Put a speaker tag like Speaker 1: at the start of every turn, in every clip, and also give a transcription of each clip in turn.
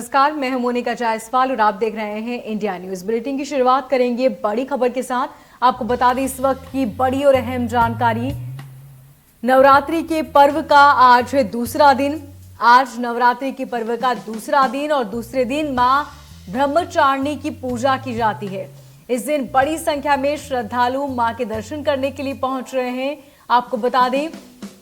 Speaker 1: नमस्कार, मैं हूं मोनिका जायसवाल और आप देख रहे हैं इंडिया न्यूज। बुलेटिन की शुरुआत करेंगे बड़ी खबर के साथ। आपको बता दें इस वक्त की बड़ी और अहम जानकारी। नवरात्रि के पर्व का आज दूसरा दिन। आज नवरात्रि के पर्व का दूसरा दिन और दूसरे दिन मां ब्रह्मचारिणी की पूजा की जाती है। इस दिन बड़ी संख्या में श्रद्धालु मां के दर्शन करने के लिए पहुंच रहे हैं। आपको बता दें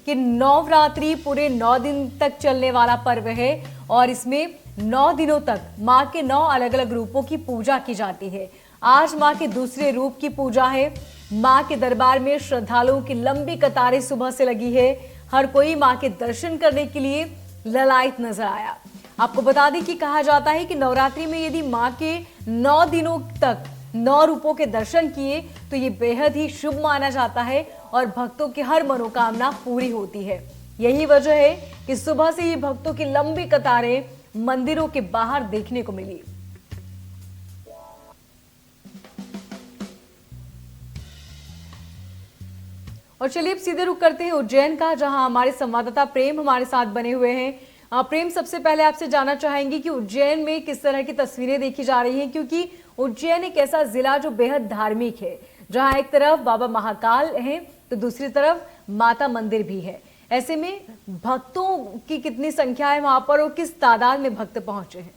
Speaker 1: कि नवरात्रि पूरे 9 दिन तक चलने वाला पर्व है और इसमें 9 दिनों तक मां के 9 अलग अलग रूपों की पूजा की जाती है। आज मां के दूसरे रूप की पूजा है। मां के दरबार में श्रद्धालुओं की लंबी कतारें सुबह से लगी है। हर कोई मां के दर्शन करने के लिए ललायत नजर आया। आपको बता दें कि कहा जाता है कि नवरात्रि में यदि मां के 9 दिनों तक 9 रूपों के दर्शन किए तो ये बेहद ही शुभ माना जाता है और भक्तों की हर मनोकामना पूरी होती है। यही वजह है कि सुबह से ही भक्तों की लंबी कतारें मंदिरों के बाहर देखने को मिली। और चलिए अब सीधे रुख करते हैं उज्जैन का, जहां हमारे संवाददाता प्रेम हमारे साथ बने हुए हैं। प्रेम, सबसे पहले आपसे जानना चाहेंगे कि उज्जैन में किस तरह की तस्वीरें देखी जा रही हैं, क्योंकि उज्जैन एक ऐसा जिला जो बेहद धार्मिक है, जहां एक तरफ बाबा महाकाल हैं तो दूसरी तरफ माता मंदिर भी है। ऐसे में भक्तों की कितनी संख्या है वहां पर और किस तादाद में भक्त पहुंचे हैं?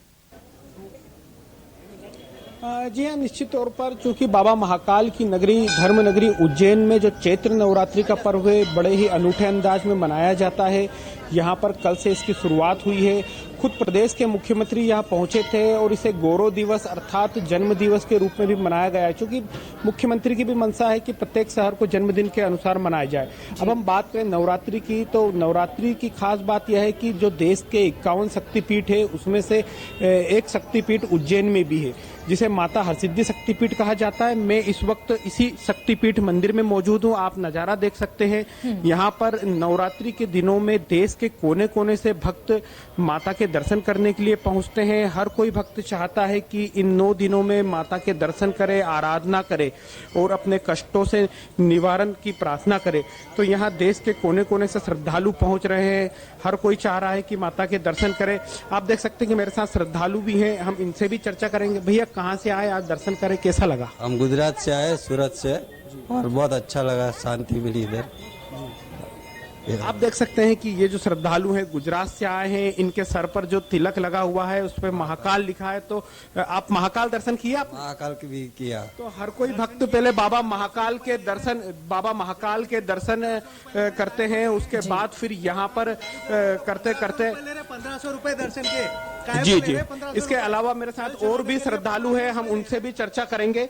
Speaker 2: जी हाँ, निश्चित तौर पर चूंकि बाबा महाकाल की नगरी धर्म नगरी उज्जैन में जो चैत्र नवरात्रि का पर्व है बड़े ही अनूठे अंदाज में मनाया जाता है। यहाँ पर कल से इसकी शुरुआत हुई है। खुद प्रदेश के मुख्यमंत्री यहाँ पहुंचे थे और इसे गौरव दिवस अर्थात जन्म दिवस के रूप में भी मनाया गया है, क्योंकि मुख्यमंत्री की भी मंशा है कि प्रत्येक शहर को जन्मदिन के अनुसार मनाया जाए। अब हम बात करें नवरात्रि की, तो नवरात्रि की खास बात यह है कि जो देश के 51 शक्तिपीठ है उसमें से एक शक्तिपीठ उज्जैन में भी है, जिसे माता हरसिद्धि शक्तिपीठ कहा जाता है। मैं इस वक्त इसी शक्तिपीठ मंदिर में मौजूद हूँ। आप नजारा देख सकते हैं। यहाँ पर नवरात्रि के दिनों में देश के कोने कोने से भक्त माता के दर्शन करने के लिए पहुंचते हैं। हर कोई भक्त चाहता है कि इन 9 दिनों में माता के दर्शन करे, आराधना करे और अपने कष्टों से निवारण की प्रार्थना करे। तो यहाँ देश के कोने कोने से श्रद्धालु पहुंच रहे हैं। हर कोई चाह रहा है कि माता के दर्शन करे। आप देख सकते हैं कि मेरे साथ श्रद्धालु भी हैं, हम इनसे भी चर्चा करेंगे। भैया, कहाँ से आए, आज दर्शन करें, कैसा लगा?
Speaker 3: हम गुजरात से आए, सूरत से, और बहुत अच्छा लगा, शांति मिली इधर।
Speaker 2: आप देख सकते हैं कि ये जो श्रद्धालु हैं गुजरात से आए हैं, इनके सर पर जो तिलक लगा हुआ है उस पर महाकाल लिखा है। तो आप महाकाल दर्शन किया?
Speaker 3: महाकाल की भी किया।
Speaker 2: तो हर कोई भक्त पहले बाबा महाकाल के दर्शन करते हैं, उसके बाद फिर यहाँ पर करते करते
Speaker 4: 1500 रुपए दर्शन के।
Speaker 2: जी जी। इसके अलावा मेरे साथ और भी श्रद्धालु हैं, हम उनसे भी चर्चा करेंगे।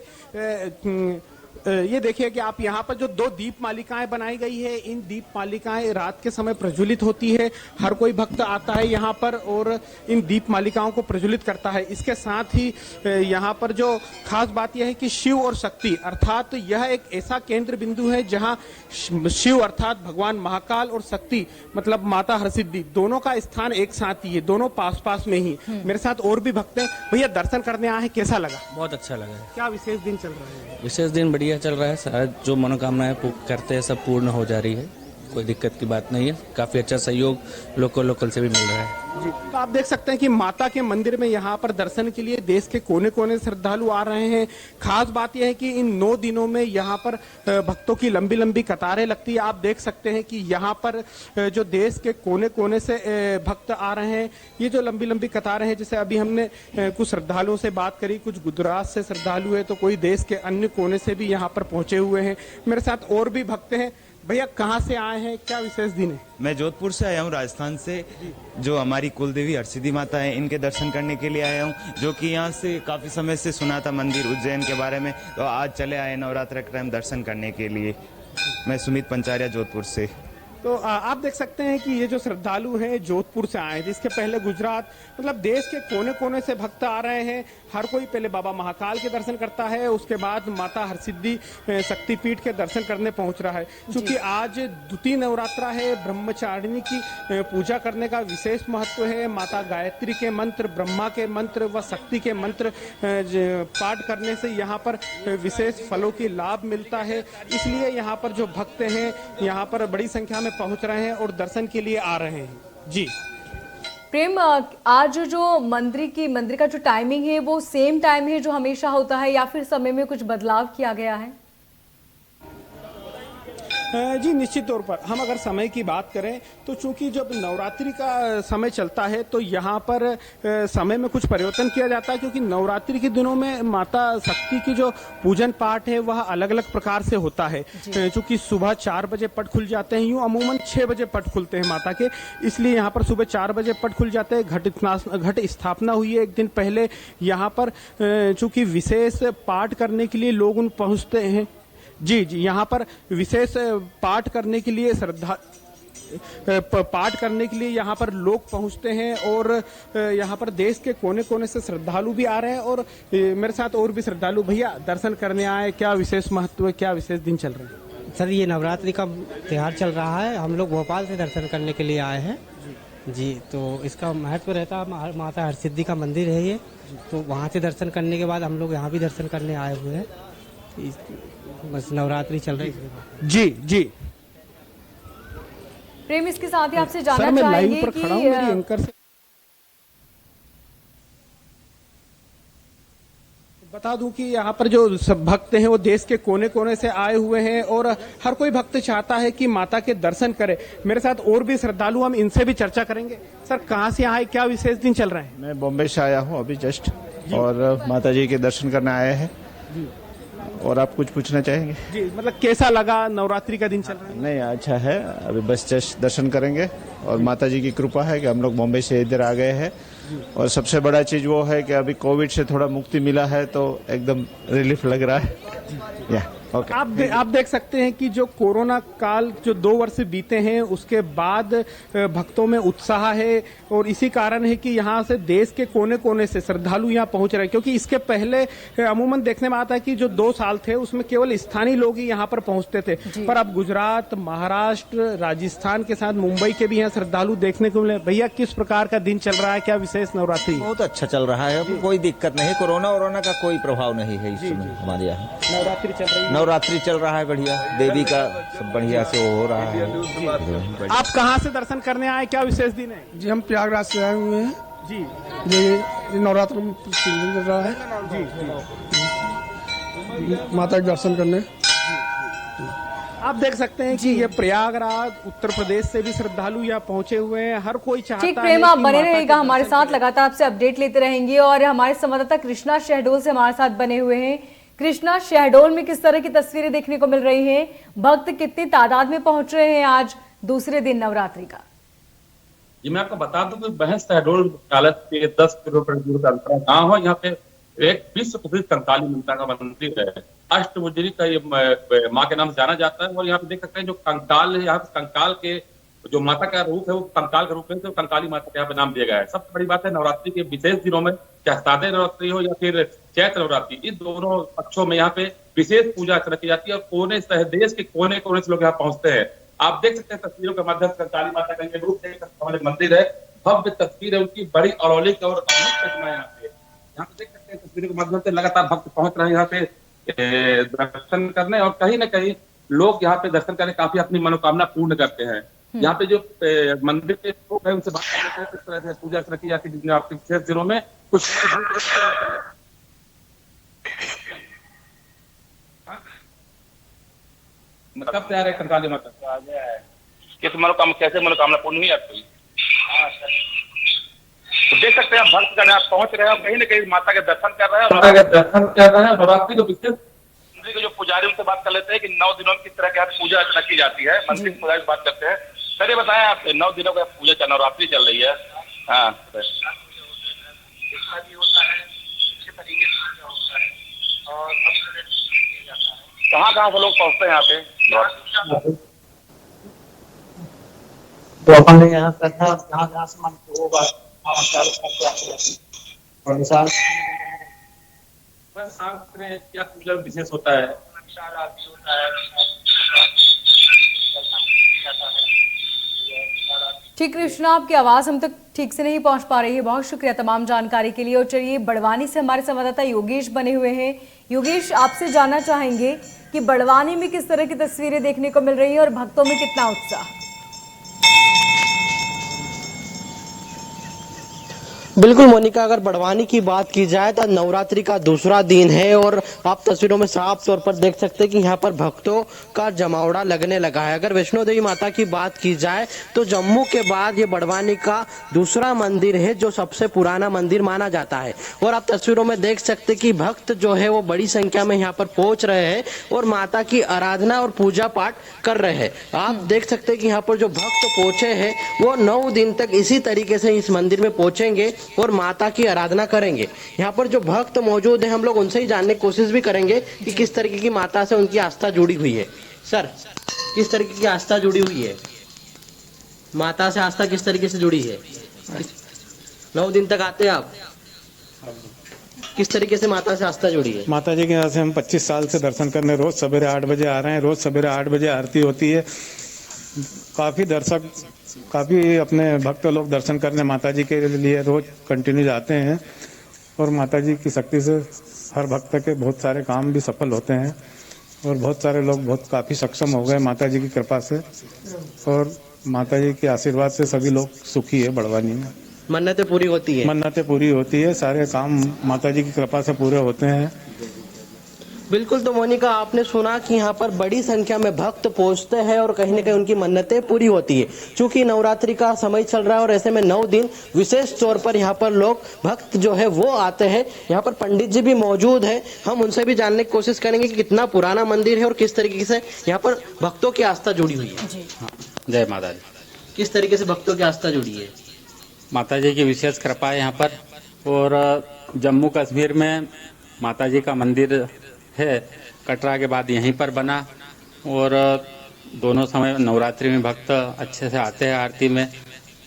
Speaker 2: ये देखिए कि आप यहाँ पर जो 2 दीप मालिकाएं बनाई गई है, इन दीप मालिकाएं रात के समय प्रज्वलित होती है। हर कोई भक्त आता है यहाँ पर और इन दीप मालिकाओं को प्रज्वलित करता है। इसके साथ ही यहाँ पर जो खास बात यह है कि शिव और शक्ति अर्थात यह एक ऐसा केंद्र बिंदु है जहाँ शिव अर्थात भगवान महाकाल और शक्ति मतलब माता हरसिद्धि दोनों का स्थान एक साथ ही है, दोनों पास पास में ही। मेरे साथ और भी भक्त हैं। भैया, दर्शन करने आए हैं, कैसा लगा?
Speaker 5: बहुत अच्छा लगा।
Speaker 2: क्या विशेष दिन चल रहा है?
Speaker 5: विशेष दिन बढ़िया चल रहा है। शायद जो मनोकामनाएं करते हैं सब पूर्ण हो जा रही है, कोई दिक्कत की बात नहीं है। काफी अच्छा सहयोग लोकल से भी मिल रहा है
Speaker 2: जी। तो आप देख सकते हैं कि माता के मंदिर में यहाँ पर दर्शन के लिए देश के कोने कोने श्रद्धालु आ रहे हैं। खास बात यह है कि इन 9 दिनों में यहाँ पर भक्तों की लंबी लंबी कतारें लगती है। आप देख सकते हैं कि यहाँ पर जो देश के कोने कोने से भक्त आ रहे हैं, ये जो लंबी लंबी कतारें हैं, जैसे अभी हमने कुछ श्रद्धालुओं से बात करी, कुछ गुजरात से श्रद्धालु है तो कोई देश के अन्य कोने से भी यहाँ पर पहुंचे हुए हैं। मेरे साथ और भी भक्त हैं। भैया, कहाँ से आए हैं, क्या विशेष दिन है?
Speaker 6: मैं जोधपुर से आया हूँ, राजस्थान से। जो हमारी कुलदेवी हरसिद्धि माता है, इनके दर्शन करने के लिए आया हूँ, जो कि यहाँ से काफी समय से सुना था मंदिर उज्जैन के बारे में, तो आज चले आए नवरात्र के टाइम दर्शन करने के लिए। मैं सुमित पंचारिया, जोधपुर से।
Speaker 2: तो आप देख सकते हैं कि ये जो श्रद्धालु हैं जोधपुर से आए थे। इसके पहले गुजरात मतलब देश के कोने कोने से भक्त आ रहे हैं। हर कोई पहले बाबा महाकाल के दर्शन करता है, उसके बाद माता हरसिद्धि शक्तिपीठ के दर्शन करने पहुंच रहा है। क्योंकि आज द्वितीय नवरात्रा है, ब्रह्मचारिणी की पूजा करने का विशेष महत्व है। माता गायत्री के मंत्र, ब्रह्मा के मंत्र व शक्ति के मंत्र पाठ करने से यहाँ पर विशेष फलों की लाभ मिलता है। इसलिए यहाँ पर जो भक्त हैं यहाँ पर बड़ी संख्या में पहुंच रहे हैं और दर्शन के लिए आ रहे हैं। जी
Speaker 1: प्रेम, आज जो मंदिर का जो टाइमिंग है वो सेम टाइम है जो हमेशा होता है या फिर समय में कुछ बदलाव किया गया है?
Speaker 2: जी निश्चित तौर पर हम अगर समय की बात करें तो चूंकि जब नवरात्रि का समय चलता है तो यहाँ पर समय में कुछ परिवर्तन किया जाता है, क्योंकि नवरात्रि के दिनों में माता शक्ति की जो पूजन पाठ है वह अलग अलग प्रकार से होता है। चूंकि सुबह 4 बजे पट खुल जाते हैं, यूं अमूमन 6 बजे पट खुलते हैं माता के, इसलिए यहाँ पर सुबह 4 बजे पट खुल जाते हैं। घट स्थापना हुई है एक दिन पहले। यहाँ पर चूंकि विशेष पाठ करने के लिए लोग पहुँचते हैं। जी यहाँ पर विशेष पाठ करने के लिए यहाँ पर लोग पहुंचते हैं और यहाँ पर देश के कोने कोने से श्रद्धालु भी आ रहे हैं और मेरे साथ और भी श्रद्धालु भैया दर्शन करने आए। क्या विशेष महत्व है, क्या विशेष दिन चल रहे हैं?
Speaker 7: सर ये नवरात्रि का त्यौहार चल रहा है, हम लोग भोपाल से दर्शन करने के लिए आए हैं जी। तो इसका महत्व रहता है, माता हरसिद्धि का मंदिर है ये, तो वहाँ से दर्शन करने के बाद हम लोग यहाँ भी दर्शन करने आए हुए हैं। बस नवरात्रि चल रही है।
Speaker 2: जी
Speaker 1: प्रेम, इसके साथ ही आपसे जानना चाहेंगे कि
Speaker 2: एंकर से बता दूं कि यहाँ पर जो सब भक्त हैं वो देश के कोने कोने से आए हुए हैं और हर कोई भक्त चाहता है कि माता के दर्शन करे। मेरे साथ और भी श्रद्धालु, हम इनसे भी चर्चा करेंगे। सर कहाँ से आए, क्या विशेष दिन चल रहा है?
Speaker 8: मैं बॉम्बे से आया हूँ अभी जस्ट, और माता जी के दर्शन करने आए हैं। और आप कुछ पूछना चाहेंगे?
Speaker 2: जी मतलब कैसा लगा, नवरात्रि का दिन चल रहा है?
Speaker 8: नहीं अच्छा है, अभी बस जस्ट दर्शन करेंगे और माता जी की कृपा है कि हम लोग बॉम्बे से इधर आ गए हैं। और सबसे बड़ा चीज वो है कि अभी कोविड से थोड़ा मुक्ति मिला है, तो एकदम रिलीफ लग रहा है। Okay.
Speaker 2: आप देख सकते हैं कि जो कोरोना काल जो 2 वर्ष बीते हैं उसके बाद भक्तों में उत्साह है और इसी कारण है कि यहाँ से देश के कोने कोने से श्रद्धालु यहाँ पहुंच रहे हैं। क्योंकि इसके पहले अमूमन देखने में आता है कि जो 2 साल थे उसमें केवल स्थानीय लोग ही यहाँ पर पहुंचते थे, पर अब गुजरात, महाराष्ट्र, राजस्थान के साथ मुंबई के भी यहाँ श्रद्धालु देखने को मिले। भैया किस प्रकार का दिन चल रहा है, क्या विशेष नवरात्रि?
Speaker 9: बहुत अच्छा चल रहा है, कोई दिक्कत नहीं, कोरोना का कोई प्रभाव नहीं है इस समय हमारे यहाँ।
Speaker 2: नवरात्रि चल रही है,
Speaker 9: नवरात्रि चल रहा है बढ़िया, देवी का सब बढ़िया से हो रहा है।
Speaker 2: आप कहाँ से दर्शन करने आए, क्या विशेष दिन है?
Speaker 10: जी हम प्रयागराज से आए हुए हैं
Speaker 2: जी।
Speaker 10: ये नवरात्र में चल रहा है जी, माता के दर्शन करने।
Speaker 2: आप देख सकते हैं कि ये प्रयागराज उत्तर प्रदेश से भी श्रद्धालु यहाँ पहुंचे हुए हैं। हर कोई चाहता है।
Speaker 1: ठीक प्रेम, आप बने रहिएगा हमारे साथ, लगातार आपसे अपडेट लेते रहेंगे। और हमारे संवाददाता कृष्णा शहडोल से हमारे साथ बने हुए हैं। कृष्णा, शहडोल में किस तरह की तस्वीरें देखने को मिल रही हैं? भक्त कितनी तादाद में पहुंच रहे हैं आज दूसरे दिन नवरात्रि का?
Speaker 11: जी मैं आपको बता दूं कि बहस शहडोल मुख्यालय के 10 किलोमीटर दूर का गाँव है। यहाँ पे एक विश्व प्रसिद्ध कंकाली माता का मंदिर है, अष्टभुजरी का ये माँ के नाम से जाना जाता है। और यहाँ पे देख सकते हैं जो कंकाल है, यहाँ पे कंकाल के जो माता का रूप है वो कंकाल का रूप है, तो कंकाली माता का यहाँ पे नाम दिया गया है। सबसे बड़ी बात है नवरात्रि के विशेष दिनों में, चाहे सादे नवरात्रि हो या फिर चैत्र नवरात्रि, इस दोनों पक्षों में यहाँ पे विशेष पूजा अर्चना की जाती है और कोने से देश के कोने कोने से लोग यहाँ पहुंचते हैं। आप देख सकते हैं तस्वीरों के माध्यम से कंकाली माता का ये रूप देख सकते हमारे मंदिर है, भव्य तस्वीर है उनकी, बड़ी अलौकिक और अद्भुत प्रतिमा है यहाँ पे। यहाँ पे देख सकते हैं तस्वीरों के माध्यम से लगातार भक्त पहुंच रहे हैं यहाँ पे दर्शन करने, और कहीं ना कहीं लोग यहाँ पे दर्शन करने काफी अपनी मनोकामना पूर्ण करते हैं। यहाँ पे जो मंदिर के लोग हैं उनसे बात करते हैं किस तरह से पूजा अर्चना की जाती है, जिसमें आपके विशेष दिनों में कुछ कब तैयार है कंकाली माता? किस मनोकामना, कैसे मनोकामना पूर्ण हुई आपकी? तो देख सकते हैं भक्त जन आप पहुंच रहे हैं, कहीं न कहीं माता के दर्शन कर रहे हैं, माता के दर्शन कर रहे हैं। नवरात्रि को विशेष मंदिर के जो पुजारी उनसे बात कर लेते हैं कि 9 दिनों में किस तरह की पूजा अर्चना की जाती है। मंदिर के पुजारी से बात करते हैं। सर ये बताएं आप, 9 दिनों का पूजा नवरात्रि चल रही है, हाँ कहाँ कहाँ से लोग पहुँचते हैं यहाँ पे?
Speaker 12: तो अपन यहाँ जहाँ से मन होगा
Speaker 11: क्या पूजा विशेष होता है?
Speaker 1: ठीक कृष्णा, आपकी आवाज हम तक ठीक से नहीं पहुंच पा रही है। बहुत शुक्रिया तमाम जानकारी के लिए। और चलिए बड़वानी से हमारे संवाददाता योगेश बने हुए हैं। योगेश, आपसे जानना चाहेंगे कि बड़वानी में किस तरह की तस्वीरें देखने को मिल रही है और भक्तों में कितना उत्साह?
Speaker 13: बिल्कुल मोनिका, अगर बड़वानी की बात की जाए तो नवरात्रि का दूसरा दिन है और आप तस्वीरों में साफ तौर पर देख सकते हैं कि यहाँ पर भक्तों का जमावड़ा लगने लगा है। अगर वैष्णो देवी माता की बात की जाए तो जम्मू के बाद ये बड़वानी का दूसरा मंदिर है जो सबसे पुराना मंदिर माना जाता है। और आप तस्वीरों में देख सकते कि भक्त जो है वो बड़ी संख्या में यहाँ पर पहुंच रहे हैं और माता की आराधना और पूजा पाठ कर रहे हैं। आप देख सकते हैं कि यहाँ पर जो भक्त पहुंचे हैं वो 9 दिन तक इसी तरीके से इस मंदिर में पहुंचेंगे और माता की आराधना करेंगे। यहाँ पर जो भक्त मौजूद है हम लोग उनसे ही जानने की कोशिश भी करेंगे कि किस तरीके की माता से उनकी आस्था जुड़ी हुई है। सर, किस तरीके की आस्था जुड़ी हुई है? माता से आस्था किस तरीके से जुड़ी है? 9 दिन तक आते हैं आप, किस तरीके से माता से आस्था जुड़ी है?
Speaker 14: माता जी के यहाँ से हम 25 साल से दर्शन करने रोज सवेरे 8 बजे आ रहे हैं। रोज सवेरे 8 बजे आरती होती है। काफी अपने भक्त लोग दर्शन करने माता जी के लिए रोज कंटिन्यू जाते हैं और माता जी की शक्ति से हर भक्त के बहुत सारे काम भी सफल होते हैं और बहुत सारे लोग काफी सक्षम हो गए माता जी की कृपा से और माता जी के आशीर्वाद से सभी लोग सुखी है। बड़वानी में
Speaker 13: मन्नतें पूरी होती है।
Speaker 14: मन्नतें पूरी होती है, सारे काम माता जी की कृपा से पूरे होते हैं।
Speaker 13: बिल्कुल, तो मोनिका आपने सुना कि यहाँ पर बड़ी संख्या में भक्त पहुंचते हैं और कहीं न कहीं उनकी मन्नतें पूरी होती है। क्योंकि नवरात्रि का समय चल रहा है और ऐसे में 9 दिन विशेष तौर पर यहाँ पर लोग भक्त जो है वो आते हैं। यहाँ पर पंडित जी भी मौजूद है, हम उनसे भी जानने की कोशिश करेंगे कि कितना पुराना मंदिर है और किस तरीके से यहाँ पर भक्तों की आस्था जुड़ी हुई है।
Speaker 5: जय माता जी।
Speaker 13: किस तरीके से भक्तों की आस्था जुड़ी है?
Speaker 5: माता जी की विशेष कृपा है यहाँ पर। और जम्मू कश्मीर में माता जी का मंदिर है, कटरा के बाद यहीं पर बना और दोनों समय नवरात्रि में भक्त अच्छे से आते हैं, आरती में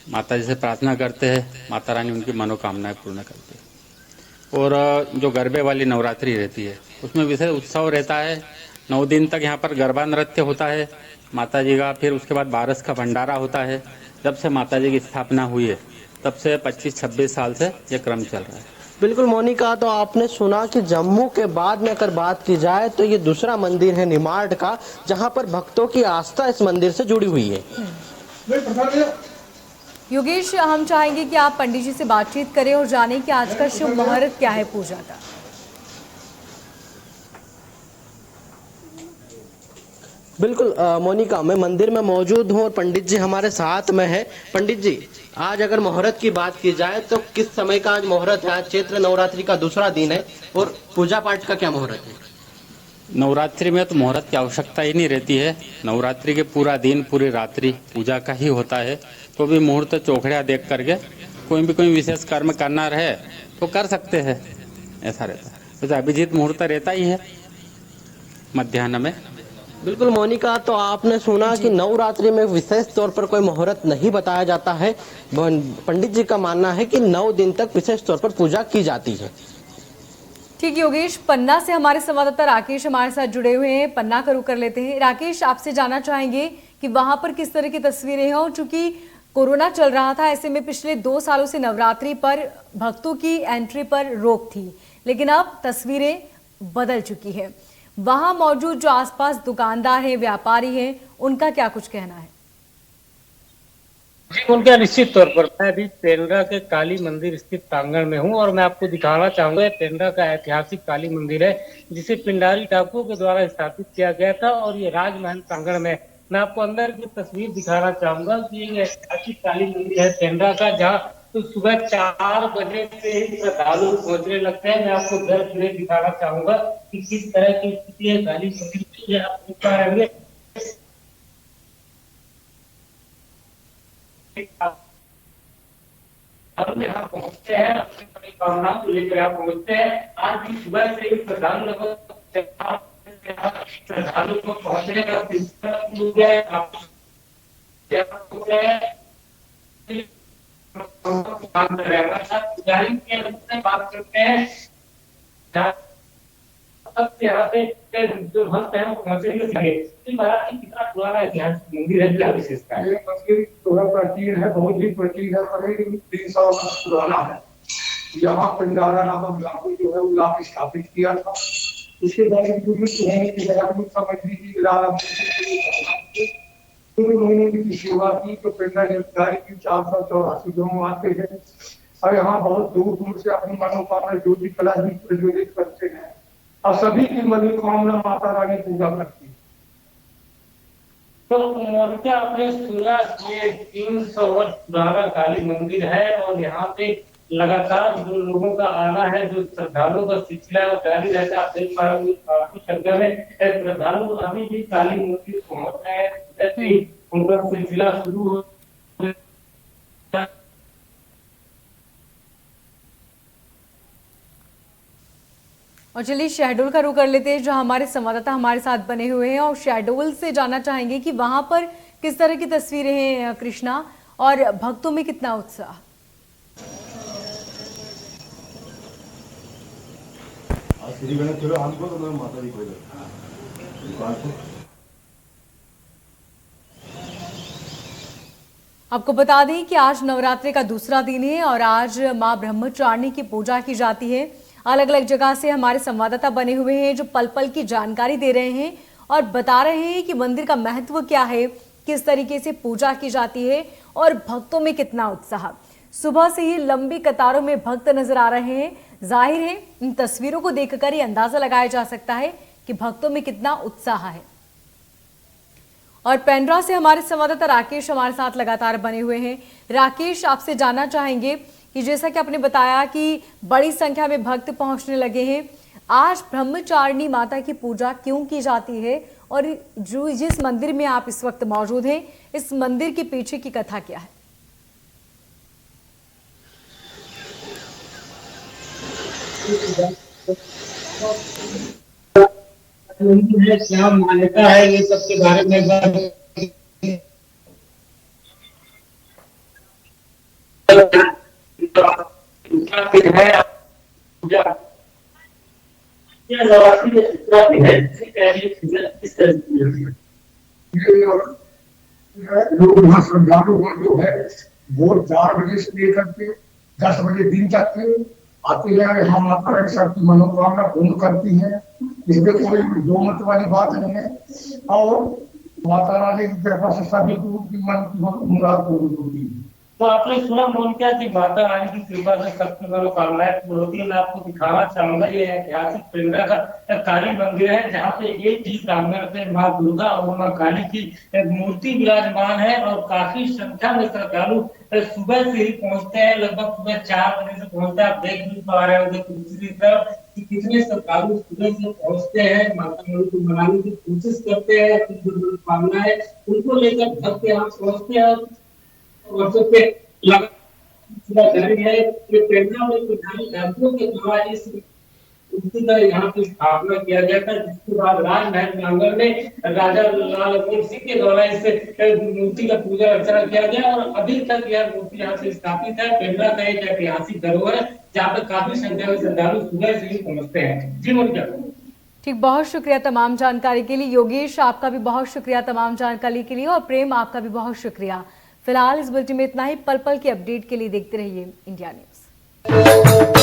Speaker 5: माता जी से प्रार्थना करते हैं, माता रानी उनकी मनोकामनाएं पूर्ण करती है। और जो गरबे वाली नवरात्रि रहती है उसमें विशेष उत्सव रहता है। 9 दिन तक यहाँ पर गरबा नृत्य होता है माता जी का। फिर उसके बाद बारस का भंडारा होता है। जब से माता जी की स्थापना हुई है तब से 25-26 साल से ये क्रम चल रहा है।
Speaker 13: बिल्कुल मोनिका, तो आपने सुना कि जम्मू के बाद में अगर बात की जाए तो ये दूसरा मंदिर है निमाड़ का, जहां पर भक्तों की आस्था इस मंदिर से जुड़ी हुई है।
Speaker 1: योगेश, हम चाहेंगे कि आप पंडित जी से बातचीत करें और जानें कि आज का शुभ मुहूर्त क्या है पूजा का।
Speaker 13: बिल्कुल मोनिका, मैं मंदिर में मौजूद हूँ और पंडित जी हमारे साथ में है। पंडित जी, आज अगर मुहूर्त की बात की जाए तो किस समय का आज मुहूर्त है? आज चैत्र नवरात्रि का दूसरा दिन है और पूजा पाठ का क्या मुहूर्त है?
Speaker 5: नवरात्रि में तो मुहूर्त की आवश्यकता ही नहीं रहती है। नवरात्रि के पूरा दिन पूरी रात्रि पूजा का ही होता है। तो भी मुहूर्त चौखड़िया देख करके कोई विशेष कर्म करना रहे तो कर सकते हैं, ऐसा रहता है। तो अभिजीत मुहूर्त रहता ही है मध्याह्न में।
Speaker 13: बिल्कुल मोनिका, तो आपने सुना कि नवरात्रि में विशेष तौर पर कोई मुहूर्त नहीं बताया जाता है। पंडित जी का मानना है कि 9 दिन तक विशेष तौर पर पूजा की जाती है।
Speaker 1: ठीक योगेश, पन्ना से हमारे संवाददाता राकेश हमारे साथ जुड़े हुए हैं। पन्ना का रुख कर लेते हैं। राकेश, आपसे जानना चाहेंगे कि वहां पर किस तरह की तस्वीरें हैं। और चूंकि कोरोना चल रहा था, ऐसे में पिछले 2 सालों से नवरात्रि पर भक्तों की एंट्री पर रोक थी, लेकिन अब तस्वीरें बदल चुकी है। वहां मौजूद जो आसपास दुकानदार हैं, व्यापारी हैं, उनका क्या कुछ कहना है?
Speaker 15: जी, उनका निश्चित तौर पर मैं अभी पेंड्रा के काली मंदिर स्थित प्रांगण में हूं और मैं आपको दिखाना चाहूंगा। पेंड्रा का ऐतिहासिक काली मंदिर है जिसे पिंडारी टापुओं के द्वारा स्थापित किया गया था और ये राजमहल प्रांगण में मैं आपको अंदर की तस्वीर दिखाना चाहूंगा कि ये ऐतिहासिक काली मंदिर है पेंड्रा का, जहाँ तो सुबह 4 बजे से ही श्रद्धालु पहुंचने लगते हैं। मैं आपको घर दिखाना चाहूंगा कि किस तरह की स्थिति है काली मंदिर की। आप देख पा रहे होंगे हम यहाँ पहुंचते हैं, अपनी बड़ी कामना को लेकर यहाँ पहुंचते हैं। आज भी सुबह से ही श्रद्धालु को पहुंचने का बात करते हैं। यहाँ पे जो भक्त है वो पहुंचेंगे। कितना पुराना इतिहास मंदिर है, क्या विशेषता है? मंदिर थोड़ा प्राचीन है, बहुत ही प्राचीन है, करीब 300 वर्ष पुराना है। यहाँ पिंडारा नामक लाखों जो है वो लाख स्थापित किया था। उसके बाद समझने की शुरू महीने की सेवा की तो पिंडा गिरफ्तारी की 484 लोग आते हैं।
Speaker 12: और यहाँ बहुत दूर दूर से अपनी मनोकामना जो भी कला भी प्रज्वलित करते हैं और सभी की मनोकामना माता रानी पूजा करती है।
Speaker 15: तो क्या आपने सुना ये 300 वर्ष पुराना काली मंदिर है और यहाँ पे लगातार जो लोगों का आना है, जो श्रद्धालुओं का सिलसिला जारी रहता है। आप देख पा रहे काफी संख्या में श्रद्धालु अभी भी काली मंदिर पहुंच रहे हैं, उनका सिलसिला शुरू हो।
Speaker 1: और चलिए शहडोल का रुख कर लेते हैं, जहां हमारे संवाददाता हमारे साथ बने हुए हैं और शहडोल से जानना चाहेंगे कि वहां पर किस तरह की तस्वीरें हैं कृष्णा, और भक्तों में कितना उत्साह। आपको बता दें कि आज नवरात्रि का दूसरा दिन है और आज मां ब्रह्मचारिणी की पूजा की जाती है। अलग अलग जगह से हमारे संवाददाता बने हुए हैं जो पल पल की जानकारी दे रहे हैं और बता रहे हैं कि मंदिर का महत्व क्या है, किस तरीके से पूजा की जाती है और भक्तों में कितना उत्साह। सुबह से ही लंबी कतारों में भक्त नजर आ रहे हैं। जाहिर है इन तस्वीरों को देखकर ही अंदाजा लगाया जा सकता है कि भक्तों में कितना उत्साह है। और पेंड्रा से हमारे संवाददाता राकेश हमारे साथ लगातार बने हुए हैं। राकेश, आपसे जानना चाहेंगे कि जैसा कि आपने बताया कि बड़ी संख्या में भक्त पहुंचने लगे हैं, आज ब्रह्मचारिणी माता की पूजा क्यों की जाती है और जो जिस मंदिर में आप इस वक्त मौजूद हैं, इस मंदिर के पीछे की कथा क्या है?
Speaker 15: क्या मान्यता है ये सब के बारे में
Speaker 12: लोग यहाँ श्रद्धालु जो है वो 4 बजे से लेकर के 10 बजे दिन तक आते हैं। यहाँ माता रानी सबकी मनोकामना पूर्ण करती है, इसमें कोई दो मत वाली बात नहीं है। और माता रानी की कृपा से सभी की मन की मुराद पूरी होती है।
Speaker 15: तो आपने सुना मोन क्या कि माता रानी की कृपा से सबकी मनोकामनाएं पूरी होती है। मैं आपको दिखाना चाहूंगा, ये ऐतिहासिक पेंड्रा का काली मंदिर है जहाँ पे एक ही प्रांगण पे माँ दुर्गा और माँ काली की मूर्ति विराजमान है और काफी संख्या में श्रद्धालु सुबह से ही पहुंचते हैं। लगभग सुबह 4 बजे से पहुंचते हैं। आप देख भी पा रहे होंगे दूसरी तरफ कि कितने श्रद्धालु सुबह से पहुंचते हैं, माता रानी को मनाने की कोशिश करते हैं, अपनी जो मनोकामना है उनको लेकर भक्त यहाँ पहुंचते हैं। वर्षों पे जारी है कि पेंड्रा में पुजारी धार्मिकों के द्वारा इस मूर्ति का यहाँ पे स्थापना किया गया था, जिसके बाद राजमहल प्रांगण में राजा लाल सिंह के द्वारा इस मूर्ति का पूजा अर्चना किया गया और अभी तक यह मूर्ति यहाँ से स्थापित है। पेंड्रा का एक ऐतिहासिक धरोहर है जहाँ पे काफी संख्या में श्रद्धालु सुबह से ही पहुंचते हैं। जी मुझे
Speaker 1: ठीक, बहुत शुक्रिया तमाम जानकारी के लिए। योगेश, आपका भी बहुत शुक्रिया तमाम जानकारी के लिए और प्रेम, आपका भी बहुत शुक्रिया। फिलहाल इस बुलेटिन में इतना ही। पल पल की अपडेट के लिए देखते रहिए इंडिया न्यूज।